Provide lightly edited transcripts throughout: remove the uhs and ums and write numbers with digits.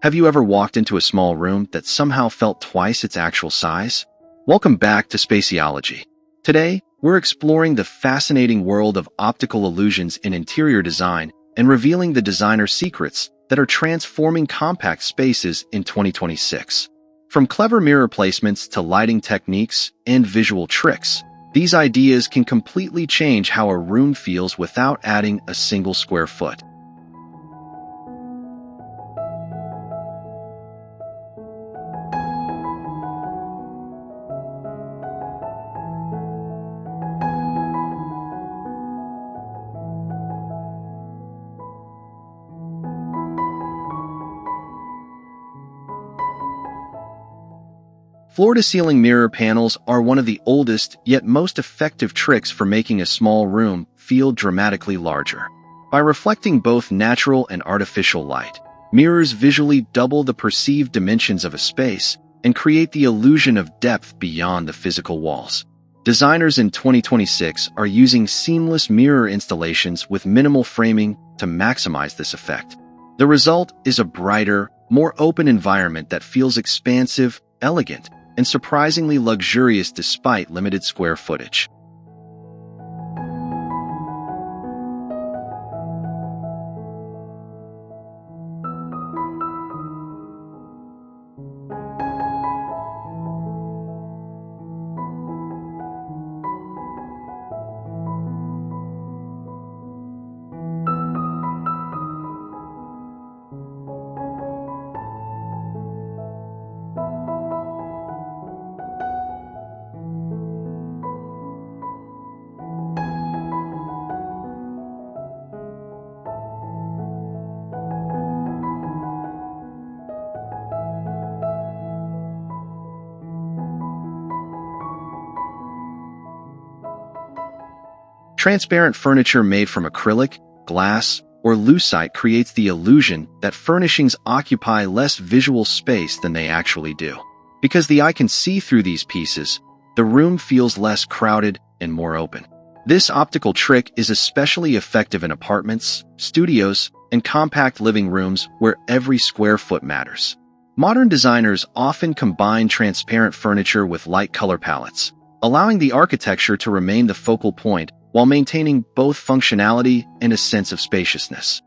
Have you ever walked into a small room that somehow felt twice its actual size? Welcome back to Spaceology. Today, we're exploring the fascinating world of optical illusions in interior design and revealing the designer's secrets that are transforming compact spaces in 2026. From clever mirror placements to lighting techniques and visual tricks, these ideas can completely change how a room feels without adding a single square foot. Floor-to-ceiling mirror panels are one of the oldest yet most effective tricks for making a small room feel dramatically larger. By reflecting both natural and artificial light, mirrors visually double the perceived dimensions of a space and create the illusion of depth beyond the physical walls. Designers in 2026 are using seamless mirror installations with minimal framing to maximize this effect. The result is a brighter, more open environment that feels expansive, elegant, and surprisingly luxurious despite limited square footage. Transparent furniture made from acrylic, glass, or lucite creates the illusion that furnishings occupy less visual space than they actually do. Because the eye can see through these pieces, the room feels less crowded and more open. This optical trick is especially effective in apartments, studios, and compact living rooms where every square foot matters. Modern designers often combine transparent furniture with light color palettes, allowing the architecture to remain the focal point while maintaining both functionality and a sense of spaciousness.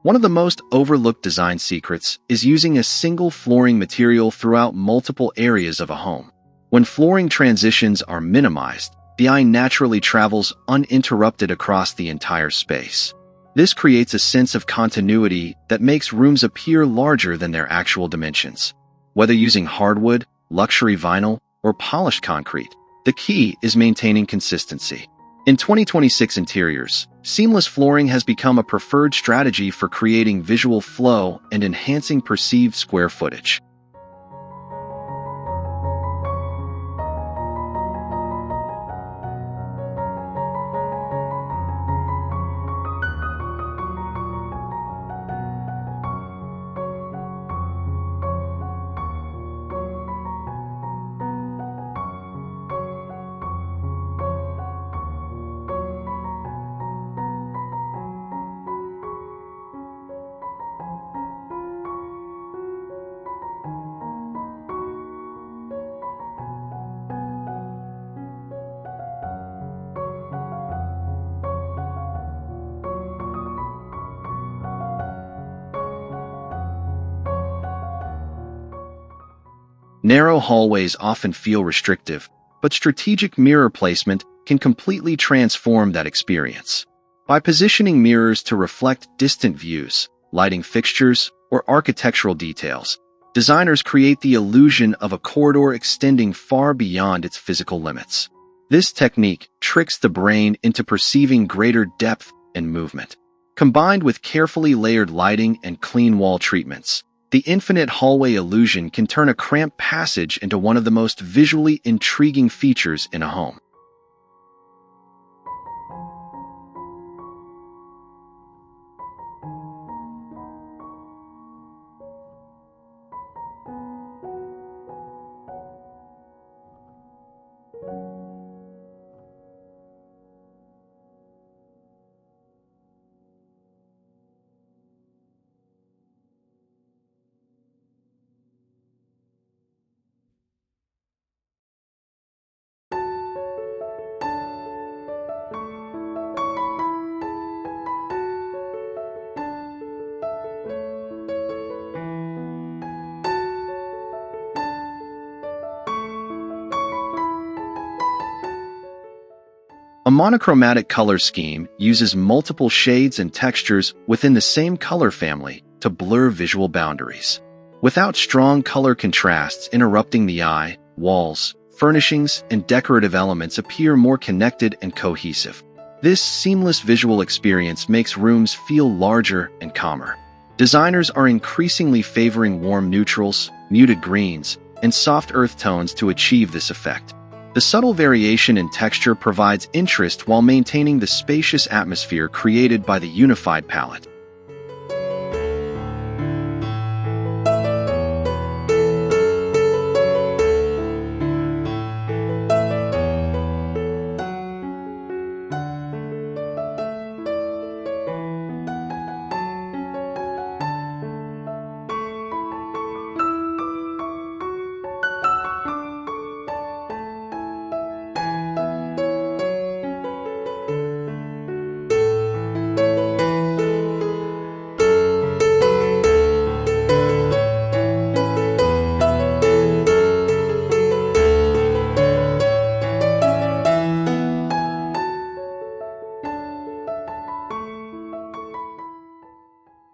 One of the most overlooked design secrets is using a single flooring material throughout multiple areas of a home. When flooring transitions are minimized, the eye naturally travels uninterrupted across the entire space. This creates a sense of continuity that makes rooms appear larger than their actual dimensions. Whether using hardwood, luxury vinyl, or polished concrete, the key is maintaining consistency. In 2026 interiors, seamless flooring has become a preferred strategy for creating visual flow and enhancing perceived square footage. Narrow hallways often feel restrictive, but strategic mirror placement can completely transform that experience. By positioning mirrors to reflect distant views, lighting fixtures, or architectural details, designers create the illusion of a corridor extending far beyond its physical limits. This technique tricks the brain into perceiving greater depth and movement. Combined with carefully layered lighting and clean wall treatments, the infinite hallway illusion can turn a cramped passage into one of the most visually intriguing features in a home. A monochromatic color scheme uses multiple shades and textures within the same color family to blur visual boundaries. Without strong color contrasts interrupting the eye, walls, furnishings, and decorative elements appear more connected and cohesive. This seamless visual experience makes rooms feel larger and calmer. Designers are increasingly favoring warm neutrals, muted greens, and soft earth tones to achieve this effect. The subtle variation in texture provides interest while maintaining the spacious atmosphere created by the unified palette.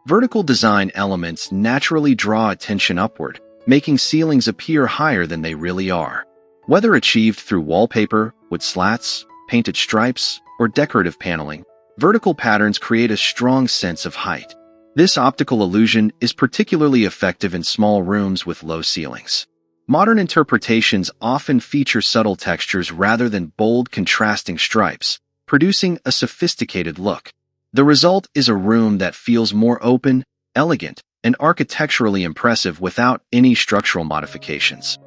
Vertical design elements naturally draw attention upward, making ceilings appear higher than they really are. Whether achieved through wallpaper, wood slats, painted stripes, or decorative paneling, vertical patterns create a strong sense of height. This optical illusion is particularly effective in small rooms with low ceilings. Modern interpretations often feature subtle textures rather than bold, contrasting stripes, producing a sophisticated look. The result is a room that feels more open, elegant, and architecturally impressive without any structural modifications.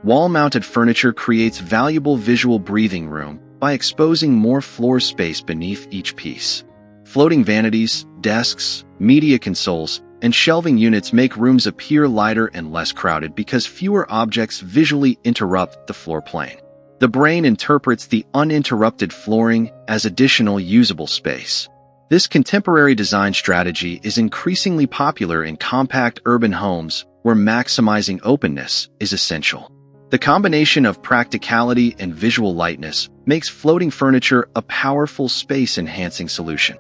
Wall-mounted furniture creates valuable visual breathing room by exposing more floor space beneath each piece. Floating vanities, desks, media consoles, and shelving units make rooms appear lighter and less crowded because fewer objects visually interrupt the floor plane. The brain interprets the uninterrupted flooring as additional usable space. This contemporary design strategy is increasingly popular in compact urban homes where maximizing openness is essential. The combination of practicality and visual lightness makes floating furniture a powerful space-enhancing solution.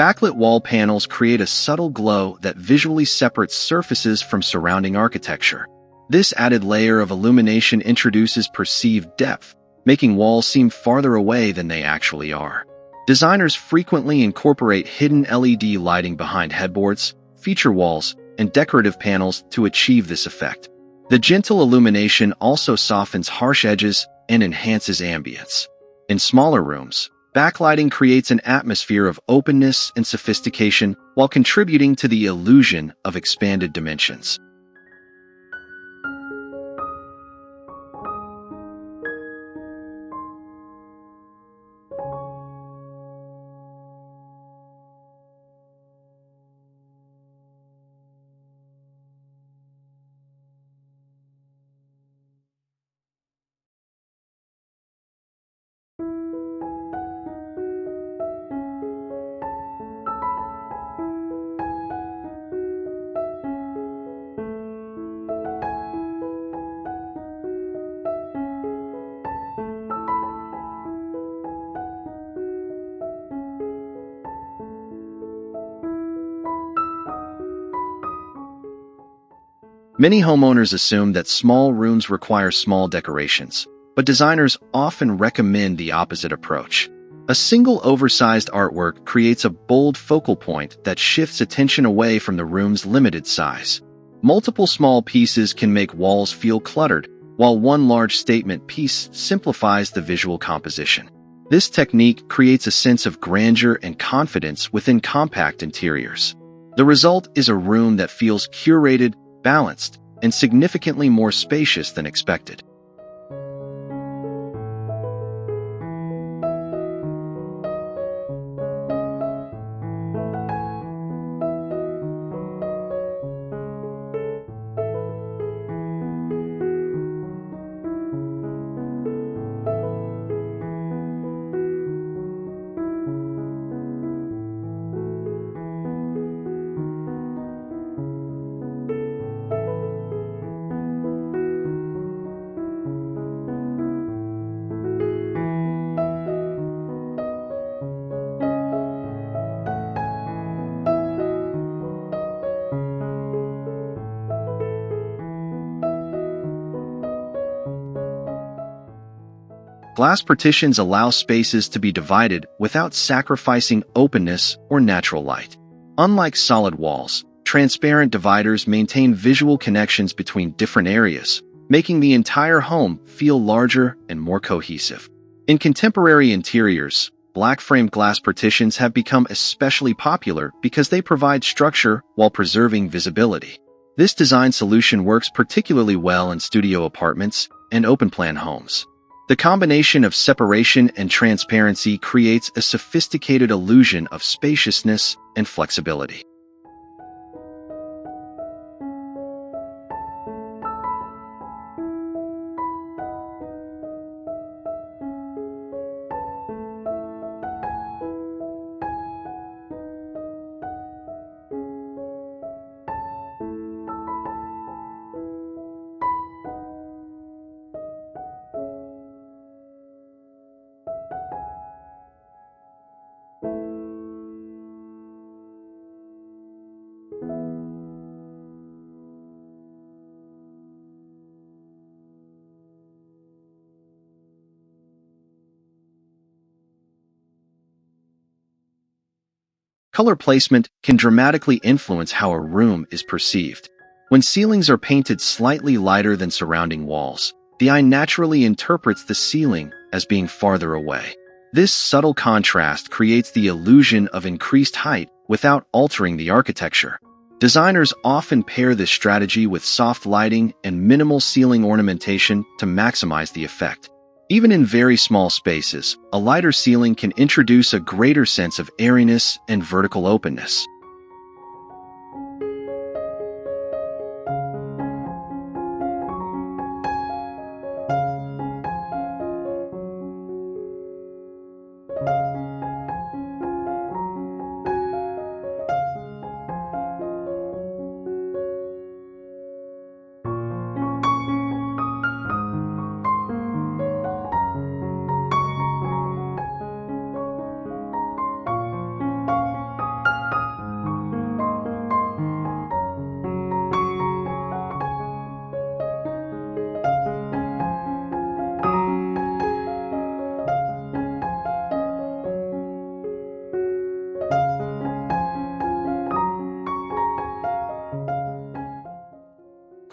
Backlit wall panels create a subtle glow that visually separates surfaces from surrounding architecture. This added layer of illumination introduces perceived depth, making walls seem farther away than they actually are. Designers frequently incorporate hidden LED lighting behind headboards, feature walls, and decorative panels to achieve this effect. The gentle illumination also softens harsh edges and enhances ambience. In smaller rooms, backlighting creates an atmosphere of openness and sophistication while contributing to the illusion of expanded dimensions. Many homeowners assume that small rooms require small decorations, but designers often recommend the opposite approach. A single oversized artwork creates a bold focal point that shifts attention away from the room's limited size. Multiple small pieces can make walls feel cluttered, while one large statement piece simplifies the visual composition. This technique creates a sense of grandeur and confidence within compact interiors. The result is a room that feels curated, balanced, and significantly more spacious than expected. Glass partitions allow spaces to be divided without sacrificing openness or natural light. Unlike solid walls, transparent dividers maintain visual connections between different areas, making the entire home feel larger and more cohesive. In contemporary interiors, black-framed glass partitions have become especially popular because they provide structure while preserving visibility. This design solution works particularly well in studio apartments and open-plan homes. The combination of separation and transparency creates a sophisticated illusion of spaciousness and flexibility. Color placement can dramatically influence how a room is perceived. When ceilings are painted slightly lighter than surrounding walls, the eye naturally interprets the ceiling as being farther away. This subtle contrast creates the illusion of increased height without altering the architecture. Designers often pair this strategy with soft lighting and minimal ceiling ornamentation to maximize the effect. Even in very small spaces, a lighter ceiling can introduce a greater sense of airiness and vertical openness.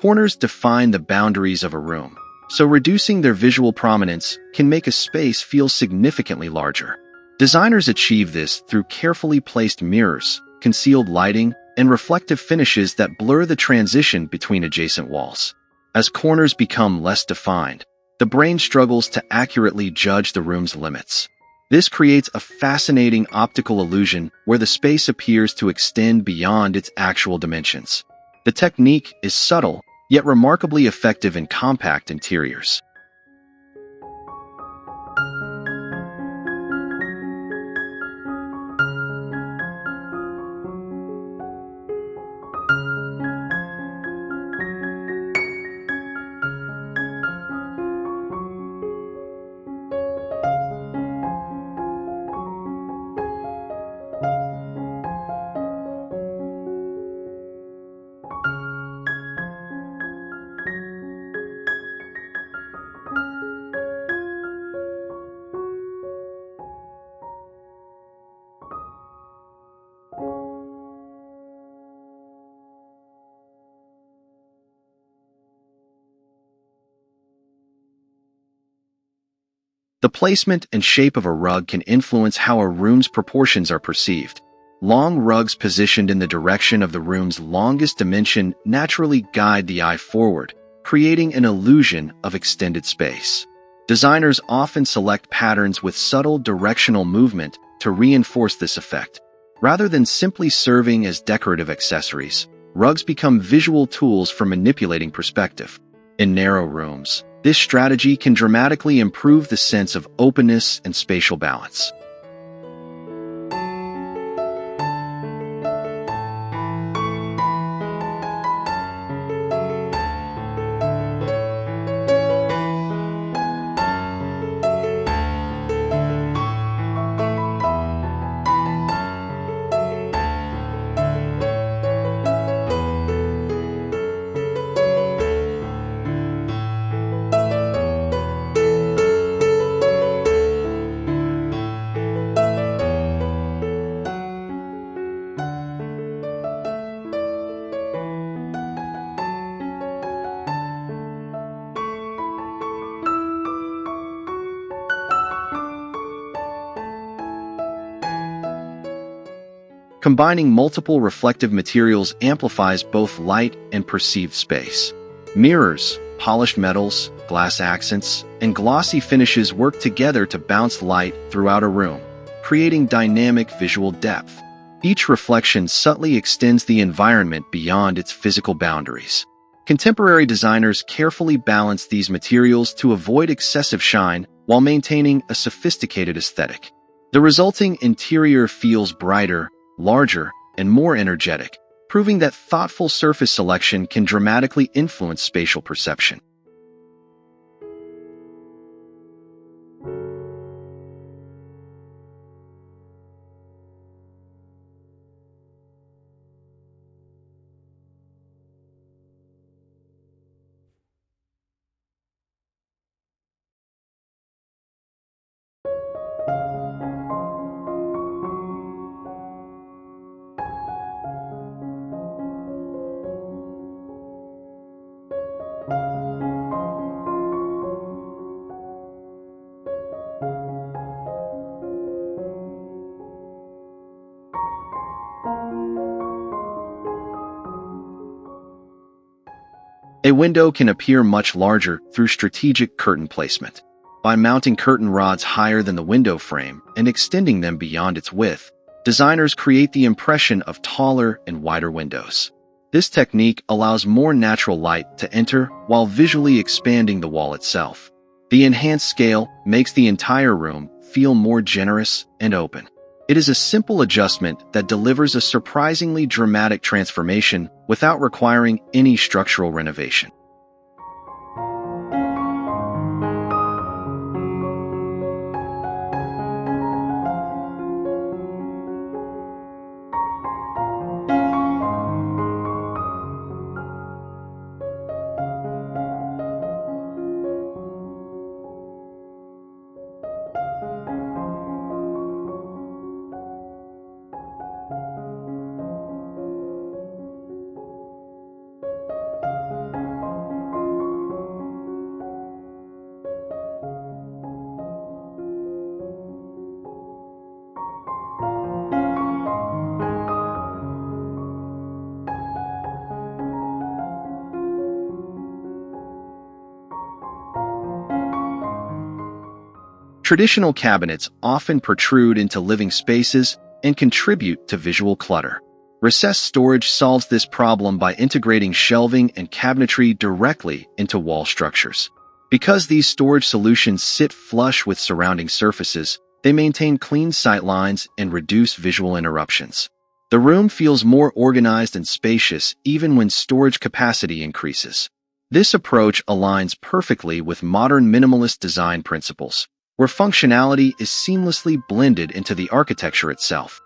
Corners define the boundaries of a room, so reducing their visual prominence can make a space feel significantly larger. Designers achieve this through carefully placed mirrors, concealed lighting, and reflective finishes that blur the transition between adjacent walls. As corners become less defined, the brain struggles to accurately judge the room's limits. This creates a fascinating optical illusion where the space appears to extend beyond its actual dimensions. The technique is subtle, yet remarkably effective in compact interiors. The placement and shape of a rug can influence how a room's proportions are perceived. Long rugs positioned in the direction of the room's longest dimension naturally guide the eye forward, creating an illusion of extended space. Designers often select patterns with subtle directional movement to reinforce this effect. Rather than simply serving as decorative accessories, rugs become visual tools for manipulating perspective. In narrow rooms, this strategy can dramatically improve the sense of openness and spatial balance. Combining multiple reflective materials amplifies both light and perceived space. Mirrors, polished metals, glass accents, and glossy finishes work together to bounce light throughout a room, creating dynamic visual depth. Each reflection subtly extends the environment beyond its physical boundaries. Contemporary designers carefully balance these materials to avoid excessive shine while maintaining a sophisticated aesthetic. The resulting interior feels brighter, larger, and more energetic, proving that thoughtful surface selection can dramatically influence spatial perception. A window can appear much larger through strategic curtain placement. By mounting curtain rods higher than the window frame and extending them beyond its width, designers create the impression of taller and wider windows. This technique allows more natural light to enter while visually expanding the wall itself. The enhanced scale makes the entire room feel more generous and open. It is a simple adjustment that delivers a surprisingly dramatic transformation without requiring any structural renovation. Traditional cabinets often protrude into living spaces and contribute to visual clutter. Recessed storage solves this problem by integrating shelving and cabinetry directly into wall structures. Because these storage solutions sit flush with surrounding surfaces, they maintain clean sight lines and reduce visual interruptions. The room feels more organized and spacious even when storage capacity increases. This approach aligns perfectly with modern minimalist design principles, where functionality is seamlessly blended into the architecture itself.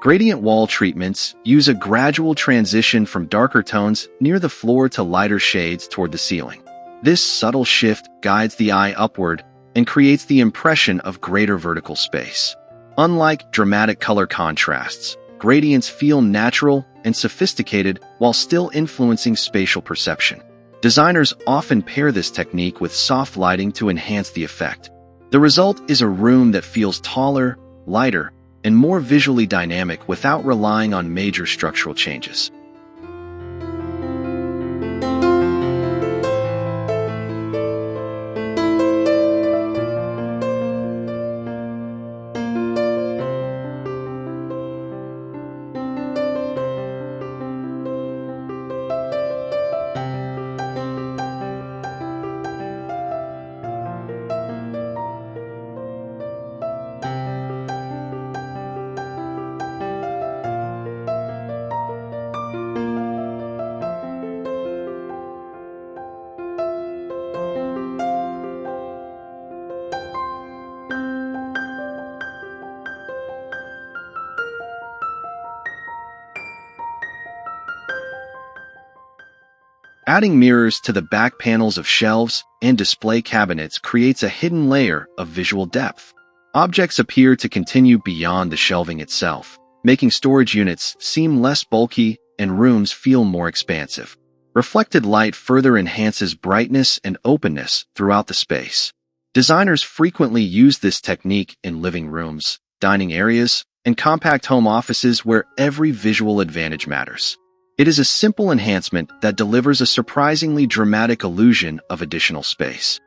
Gradient wall treatments use a gradual transition from darker tones near the floor to lighter shades toward the ceiling. This subtle shift guides the eye upward and creates the impression of greater vertical space. Unlike dramatic color contrasts, gradients feel natural and sophisticated while still influencing spatial perception. Designers often pair this technique with soft lighting to enhance the effect. The result is a room that feels taller, lighter, and more visually dynamic without relying on major structural changes. Adding mirrors to the back panels of shelves and display cabinets creates a hidden layer of visual depth. Objects appear to continue beyond the shelving itself, making storage units seem less bulky and rooms feel more expansive. Reflected light further enhances brightness and openness throughout the space. Designers frequently use this technique in living rooms, dining areas, and compact home offices where every visual advantage matters. It is a simple enhancement that delivers a surprisingly dramatic illusion of additional space.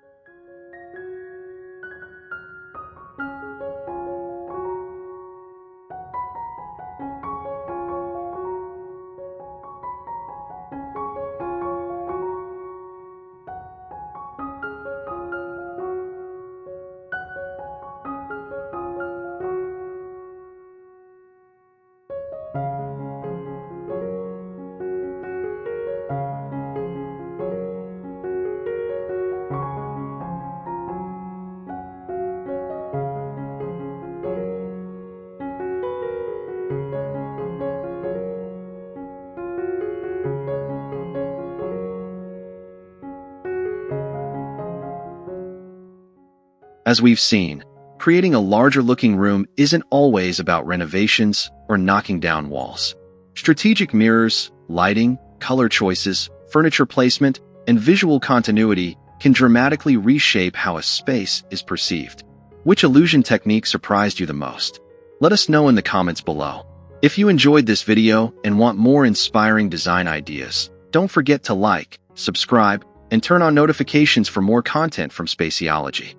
As we've seen, creating a larger-looking room isn't always about renovations or knocking down walls. Strategic mirrors, lighting, color choices, furniture placement, and visual continuity can dramatically reshape how a space is perceived. Which illusion technique surprised you the most? Let us know in the comments below. If you enjoyed this video and want more inspiring design ideas, don't forget to like, subscribe, and turn on notifications for more content from Spaceology.